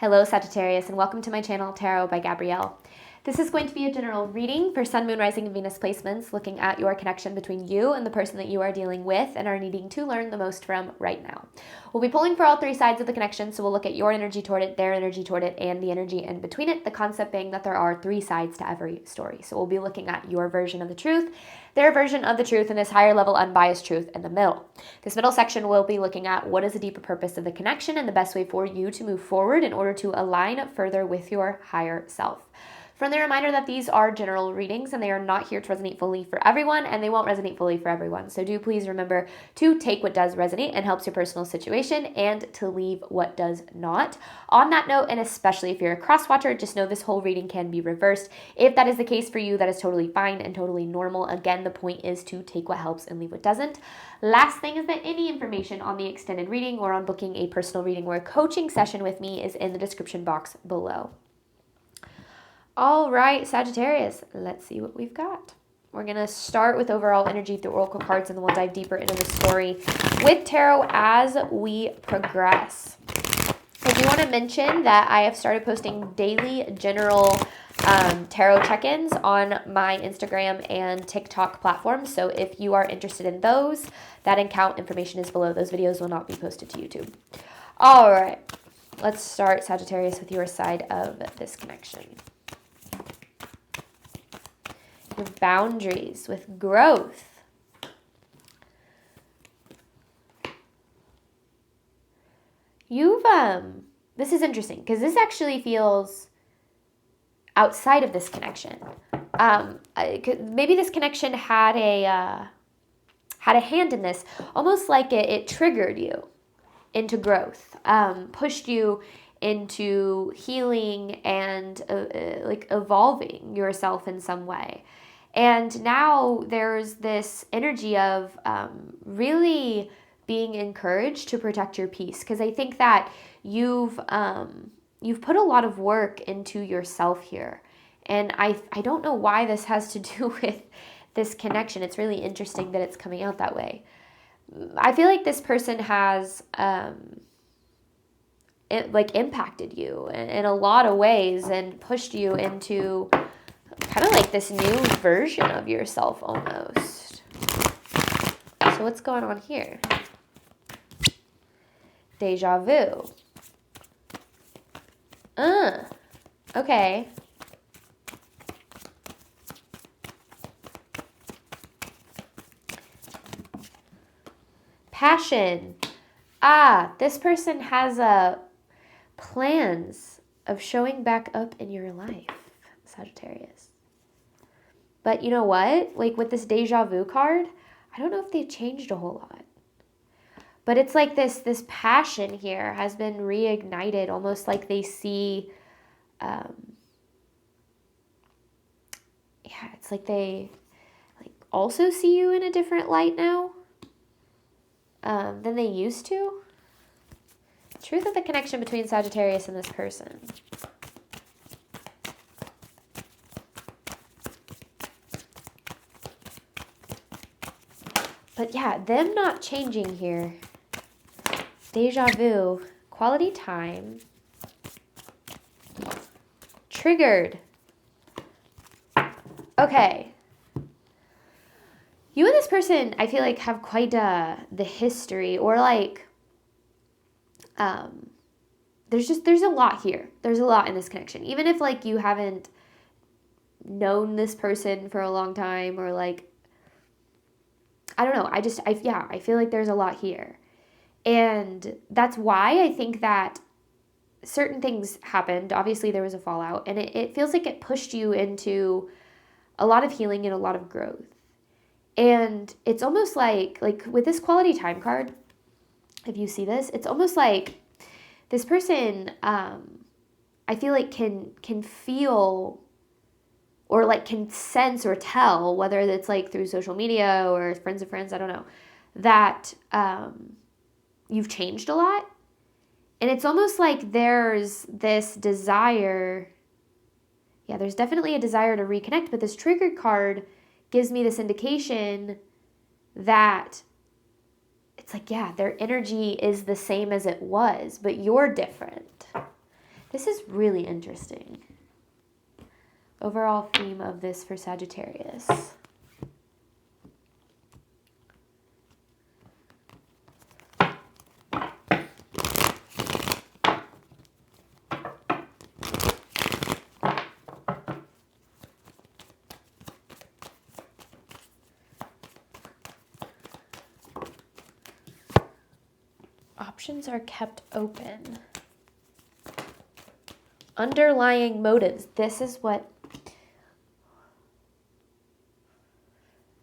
Hello Sagittarius, and welcome to my channel Tarot by Gabrielle. This is going to be a general reading for Sun, Moon, Rising, and Venus placements, looking at your connection between you and the person that you are dealing with and are needing to learn the most from right now. We'll be pulling for all three sides of the connection, so we'll look at your energy toward it, their energy toward it, and the energy in between it, the concept being that there are three sides to every story. So we'll be looking at your version of the truth, their version of the truth, and this higher level unbiased truth in the middle. This middle section will be looking at what is the deeper purpose of the connection and the best way for you to move forward in order to align further with your higher self. Friendly reminder that these are general readings and they are not here to resonate fully for everyone, and they won't resonate fully for everyone. So do please remember to take what does resonate and helps your personal situation and to leave what does not. On that note, and especially if you're a cross watcher, just know this whole reading can be reversed. If that is the case for you, that is totally fine and totally normal. Again, the point is to take what helps and leave what doesn't. Last thing is that any information on the extended reading or on booking a personal reading or a coaching session with me is in the description box below. All right, Sagittarius, let's see what we've got. We're going to start with overall energy through oracle cards, and then we'll dive deeper into the story with tarot as we progress. I do want to mention that I have started posting daily general tarot check-ins on my Instagram and TikTok platforms. So if you are interested in those, that account information is below. Those videos will not be posted to YouTube. All right, let's start, Sagittarius, with your side of this connection. Your boundaries with growth. This is interesting because this actually feels outside of this connection. Maybe this connection had a hand in this, almost like it triggered you into growth, pushed you into healing and like evolving yourself in some way. And now there's this energy of really being encouraged to protect your peace, because I think that you've put a lot of work into yourself here. And I don't know why this has to do with this connection. It's really interesting that it's coming out that way. I feel like this person has impacted you in a lot of ways and pushed you into kind of like this new version of yourself almost. So what's going on here? Deja vu. Okay. Passion. This person has plans of showing back up in your life, Sagittarius. But you know what? Like with this deja vu card, I don't know if they've changed a whole lot. But it's like this passion here has been reignited, almost like they see, it's like they also see you in a different light now than they used to. Truth of the connection between Sagittarius and this person. But yeah, them not changing here. Deja vu. Quality time. Triggered. Okay. You and this person, I feel like, have quite the history, or like, there's a lot here. There's a lot in this connection. Even if like you haven't known this person for a long time, or like, I don't know. I feel like there's a lot here. And that's why I think that certain things happened. Obviously, there was a fallout, and it feels like it pushed you into a lot of healing and a lot of growth. And it's almost like with this quality time card, if you see this, it's almost like this person, I feel like can feel or like can sense or tell, whether it's like through social media or friends of friends, I don't know, that you've changed a lot. And it's almost like there's this desire. Yeah, there's definitely a desire to reconnect, but this triggered card gives me this indication that it's like, yeah, their energy is the same as it was, but you're different. This is really interesting. Overall theme of this for Sagittarius. Options are kept open. Underlying motives. This is what...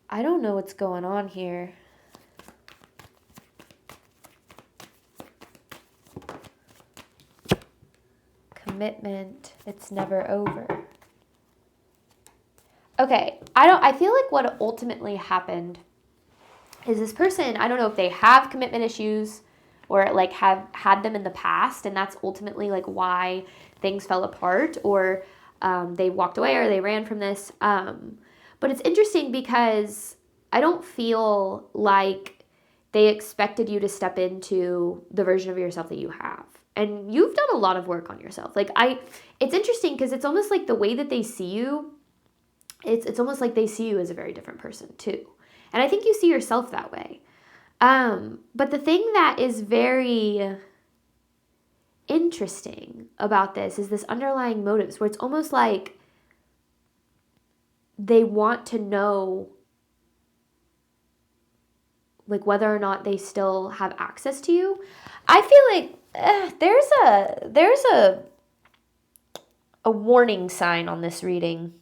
I don't know what's going on here. Commitment. It's never over. Okay, I feel like what ultimately happened is this person, I don't know if they have commitment issues or like have had them in the past, and that's ultimately like why things fell apart, or they walked away or they ran from this. But it's interesting because I don't feel like they expected you to step into the version of yourself that you have. And you've done a lot of work on yourself. It's interesting because it's almost like the way that they see you, it's almost like they see you as a very different person too. And I think you see yourself that way. But the thing that is very interesting about this is this underlying motives, where it's almost like they want to know like whether or not they still have access to you. I feel like there's a warning sign on this reading.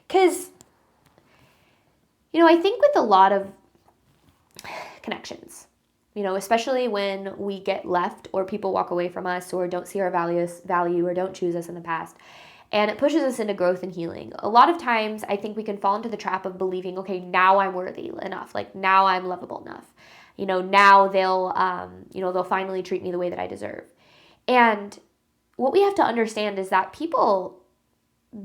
'Cause I think with a lot of connections, especially when we get left or people walk away from us or don't see our value or don't choose us in the past, and it pushes us into growth and healing. A lot of times I think we can fall into the trap of believing, okay, now I'm worthy enough. Like now I'm lovable enough. Now they'll finally treat me the way that I deserve. And what we have to understand is that people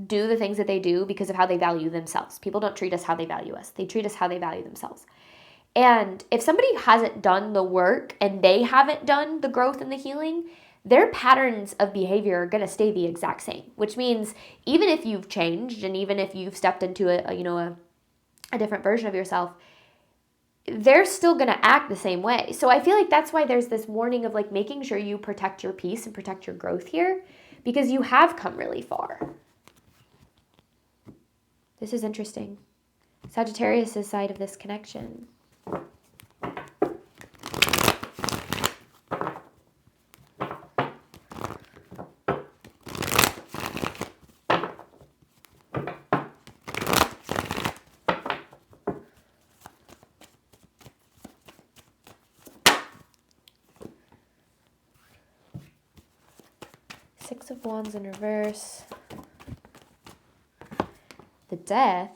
do the things that they do because of how they value themselves. People don't treat us how they value us. They treat us how they value themselves. And if somebody hasn't done the work and they haven't done the growth and the healing, their patterns of behavior are going to stay the exact same, which means even if you've changed and even if you've stepped into a different version of yourself, they're still going to act the same way. So I feel like that's why there's this warning of like making sure you protect your peace and protect your growth here, because you have come really far. This is interesting. Sagittarius' side of this connection. Six of Wands in reverse. The Death.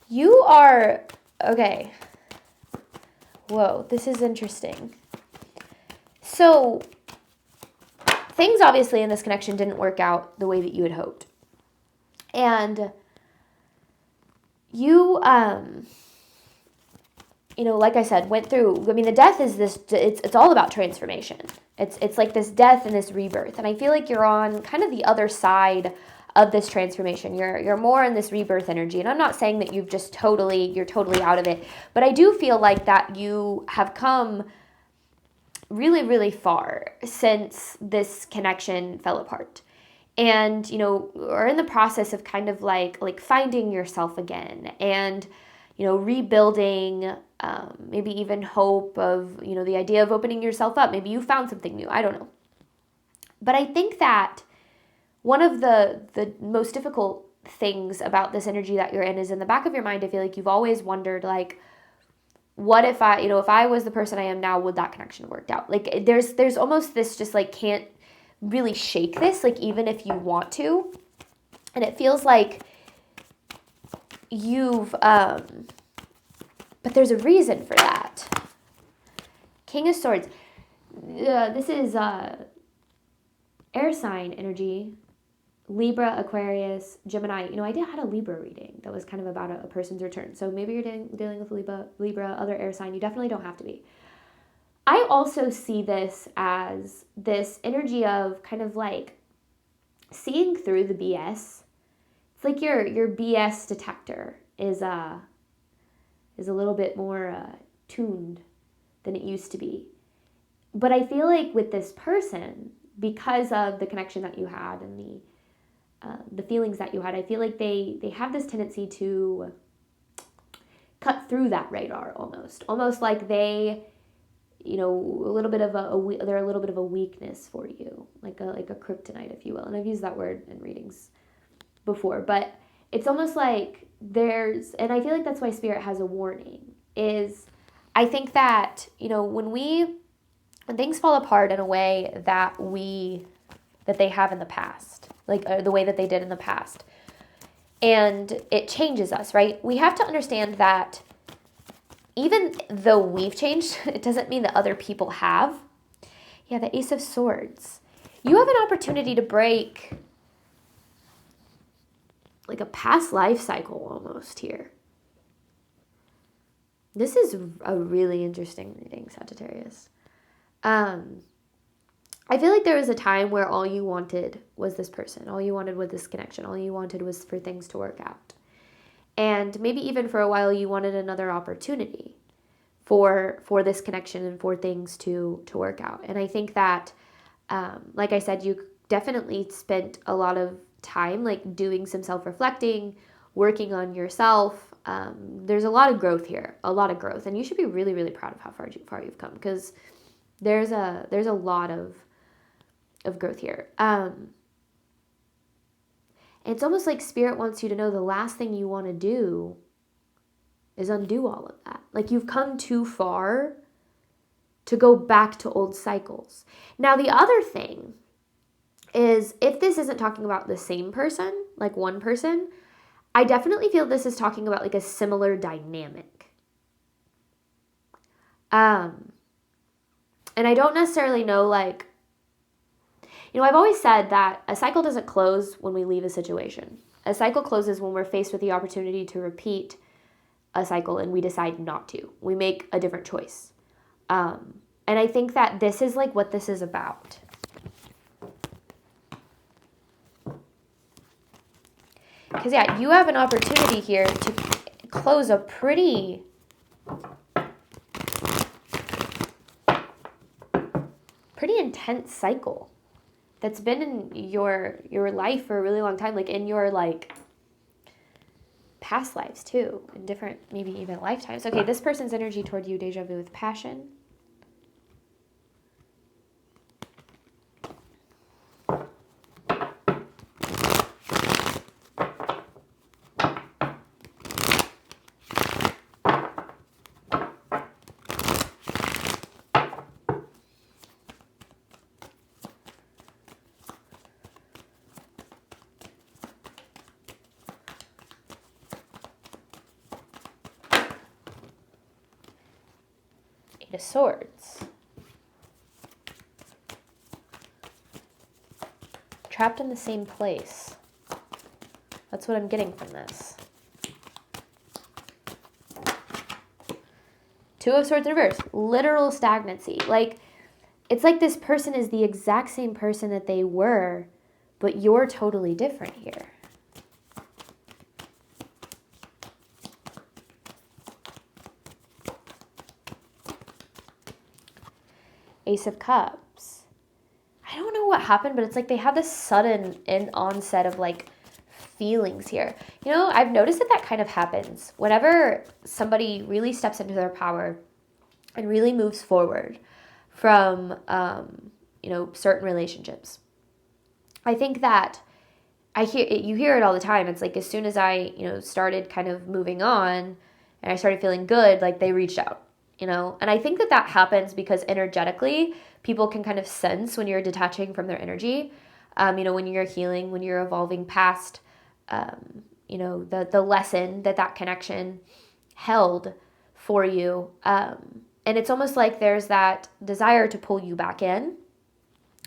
You are, okay. Whoa, this is interesting. So, things obviously in this connection didn't work out the way that you had hoped. And you, like I said, went through, the Death is this, it's all about transformation. It's like this death and this rebirth. And I feel like you're on kind of the other side of this transformation. You're more in this rebirth energy. And I'm not saying that you're totally out of it, but I do feel like that you have come really, really far since this connection fell apart. And, are in the process of kind of like finding yourself again and, rebuilding, maybe even hope of, the idea of opening yourself up. Maybe you found something new. I don't know. But I think that one of the most difficult things about this energy that you're in is in the back of your mind, I feel like you've always wondered, like, what if I was the person I am now, would that connection have worked out? Like, there's almost this just like can't really shake this, like even if you want to. And it feels like you've, but there's a reason for that. King of Swords. This is air sign energy, Libra, Aquarius, Gemini. I had a Libra reading that was kind of about a person's return. So maybe you're dealing with Libra, other air sign. You definitely don't have to be. I also see this as this energy of kind of like seeing through the BS. It's like your BS detector is a little bit more tuned than it used to be. But I feel like with this person, because of the connection that you had and the feelings that you had, I feel like they have this tendency to cut through that radar almost like they, they're a little bit of a weakness for you, like a kryptonite, if you will. And I've used that word in readings before, but it's almost like and I feel like that's why Spirit has a warning, is I think that, when things fall apart in a way that they have in the past, like the way that they did in the past, and it changes us, right? We have to understand that even though we've changed, it doesn't mean that other people have. Yeah, the Ace of Swords. You have an opportunity to break like a past life cycle almost here. This is a really interesting reading, Sagittarius. I feel like there was a time where all you wanted was this person. All you wanted was this connection. All you wanted was for things to work out. And maybe even for a while you wanted another opportunity for this connection and for things to work out. And I think that, like I said, you definitely spent a lot of time like doing some self-reflecting, working on yourself. There's a lot of growth here, a lot of growth. And you should be really, really proud of how far you've come, because there's a lot of growth here. It's almost like Spirit wants you to know the last thing you want to do is undo all of that. Like, you've come too far to go back to old cycles. Now, the other thing is, if this isn't talking about the same person, like one person, I definitely feel this is talking about like a similar dynamic. And I don't necessarily know, like, I've always said that a cycle doesn't close when we leave a situation. A cycle closes when we're faced with the opportunity to repeat a cycle and we decide not to. We make a different choice. And I think that this is like what this is about. Because, yeah, you have an opportunity here to close a pretty intense cycle that's been in your life for a really long time, like in your like past lives too, in different, maybe even lifetimes. Okay, this person's energy toward you, deja vu with passion. Eight of Swords. Trapped in the same place. That's what I'm getting from this. Two of Swords in reverse. Literal stagnancy. Like, it's like this person is the exact same person that they were, but you're totally different here. Ace of Cups. I don't know what happened, but it's like they have this sudden onset of like feelings here. I've noticed that kind of happens whenever somebody really steps into their power and really moves forward from, certain relationships. I think that you hear it all the time. It's like, as soon as I, started kind of moving on and I started feeling good, like they reached out. And I think that happens because energetically people can kind of sense when you're detaching from their energy, when you're healing, when you're evolving past, the lesson that connection held for you. And it's almost like there's that desire to pull you back in.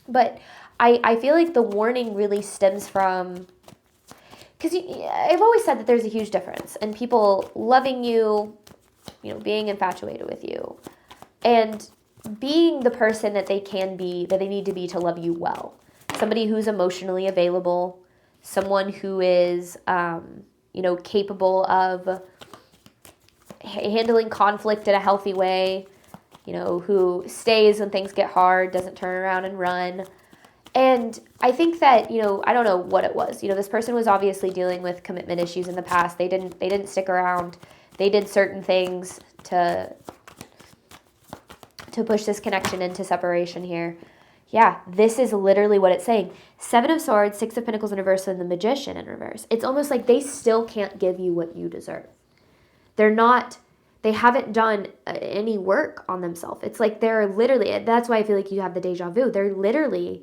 But I feel like the warning really stems from, because I've always said that there's a huge difference in people loving you, being infatuated with you, and being the person that they can be, that they need to be to love you well. Somebody who's emotionally available, someone who is, capable of handling conflict in a healthy way, who stays when things get hard, doesn't turn around and run. And I think that, I don't know what it was. This person was obviously dealing with commitment issues in the past. They didn't stick around. They did certain things to push this connection into separation here. Yeah, this is literally what it's saying. 7 of Swords, 6 of Pentacles in reverse, and the Magician in reverse. It's almost like they still can't give you what you deserve. They haven't done any work on themselves. It's like they're literally, that's why I feel like you have the deja vu. They're literally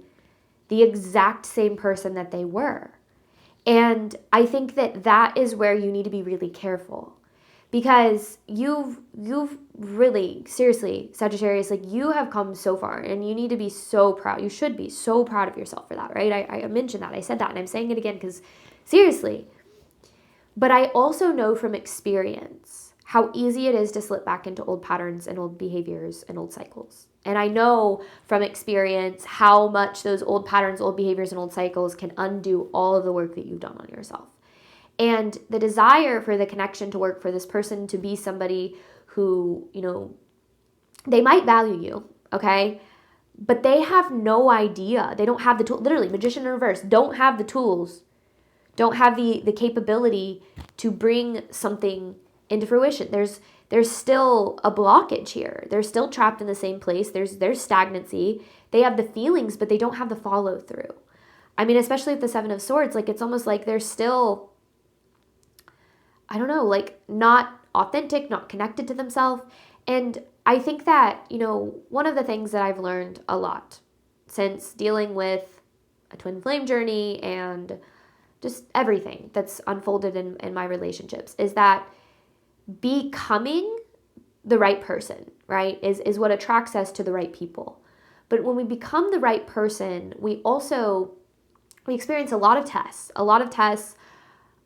the exact same person that they were. And I think that is where you need to be really careful. Because you've really, seriously, Sagittarius, like you have come so far and you need to be so proud. You should be so proud of yourself for that, right? I mentioned that. I said that and I'm saying it again because seriously. But I also know from experience how easy it is to slip back into old patterns and old behaviors and old cycles. And I know from experience how much those old patterns, old behaviors, and old cycles can undo all of the work that you've done on yourself. And the desire for the connection to work, for this person to be somebody who, they might value you, okay? But they have no idea. They don't have the tool. Literally, Magician in reverse, don't have the tools, don't have the capability to bring something into fruition. There's still a blockage here. They're still trapped in the same place. There's stagnancy. They have the feelings, but they don't have the follow through. I mean, especially with the 7 of Swords, like it's almost like they're still, I don't know, like not authentic, not connected to themselves. And I think that, one of the things that I've learned a lot since dealing with a twin flame journey and just everything that's unfolded in my relationships is that becoming the right person, right, is what attracts us to the right people. But when we become the right person, we experience a lot of tests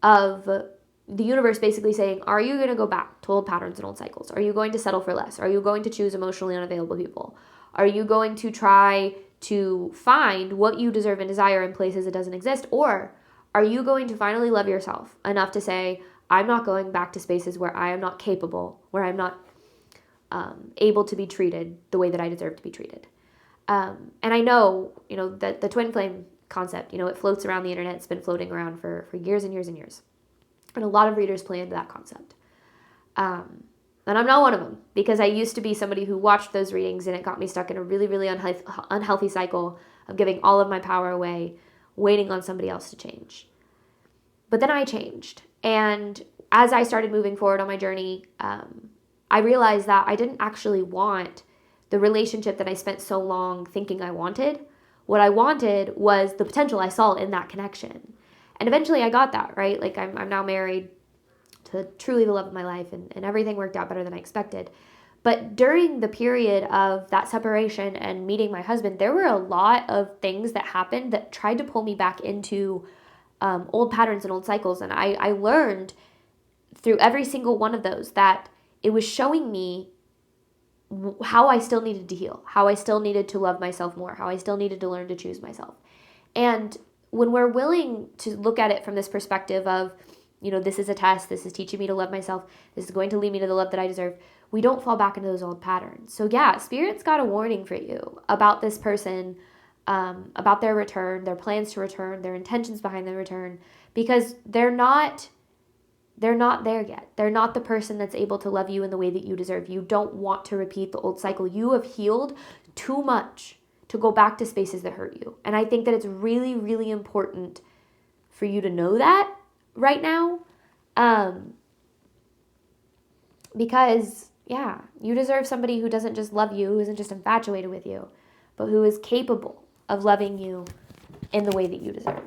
of the universe basically saying, are you going to go back to old patterns and old cycles? Are you going to settle for less? Are you going to choose emotionally unavailable people? Are you going to try to find what you deserve and desire in places it doesn't exist? Or are you going to finally love yourself enough to say, I'm not going back to spaces where I am not capable, where I'm not able to be treated the way that I deserve to be treated? And I know, that the twin flame concept, it floats around the internet. It's been floating around for years and years and years. And a lot of readers play into that concept. And I'm not one of them because I used to be somebody who watched those readings and it got me stuck in a really, really unhealthy cycle of giving all of my power away, waiting on somebody else to change. But then I changed. And as I started moving forward on my journey, I realized that I didn't actually want the relationship that I spent so long thinking I wanted. What I wanted was the potential I saw in that connection. And eventually I got that, right? Like I'm now married to truly the love of my life and everything worked out better than I expected. But during the period of that separation and meeting my husband, there were a lot of things that happened that tried to pull me back into old patterns and old cycles. And I learned through every single one of those that it was showing me how I still needed to heal, how I still needed to love myself more, how I still needed to learn to choose myself. And when we're willing to look at it from this perspective of, this is a test, this is teaching me to love myself, this is going to lead me to the love that I deserve, we don't fall back into those old patterns. So yeah, Spirit's got a warning for you about this person, about their return, their plans to return, their intentions behind their return, because they're not there yet. They're not the person that's able to love you in the way that you deserve. You don't want to repeat the old cycle. You have healed too much to go back to spaces that hurt you. And I think that it's really, really important for you to know that right now. Because, yeah, you deserve somebody who doesn't just love you, who isn't just infatuated with you, but who is capable of loving you in the way that you deserve.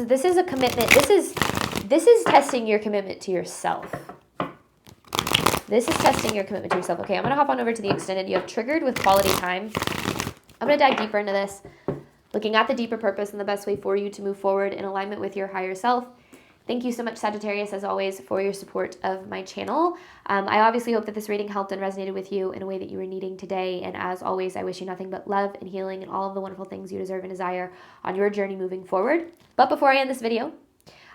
This is a commitment. This is testing your commitment to yourself. This is testing your commitment to yourself. Okay, I'm going to hop on over to the extended. You have triggered with quality time. I'm going to dive deeper into this. looking at the deeper purpose and the best way for you to move forward in alignment with your higher self. Thank you so much, Sagittarius, as always, for your support of my channel. I obviously hope that this reading helped and resonated with you in a way that you were needing today. And as always, I wish you nothing but love and healing and all of the wonderful things you deserve and desire on your journey moving forward. But before I end this video,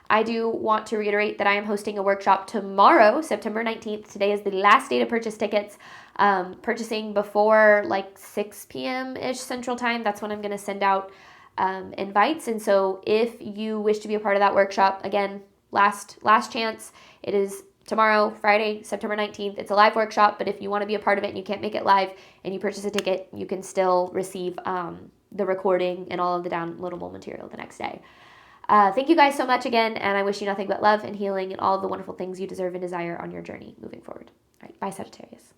I do want to reiterate that I am hosting a workshop tomorrow, September 19th. Today is the last day to purchase tickets. Purchasing before like 6 p.m.-ish Central Time, that's when I'm going to send out invites. And so if you wish to be a part of that workshop, again, last chance, it is tomorrow, Friday, September 19th. It's a live workshop, but if you want to be a part of it and you can't make it live and you purchase a ticket, you can still receive the recording and all of the downloadable material the next day. Thank you guys so much again, and I wish you nothing but love and healing and all of the wonderful things you deserve and desire on your journey moving forward. All right, bye, Sagittarius.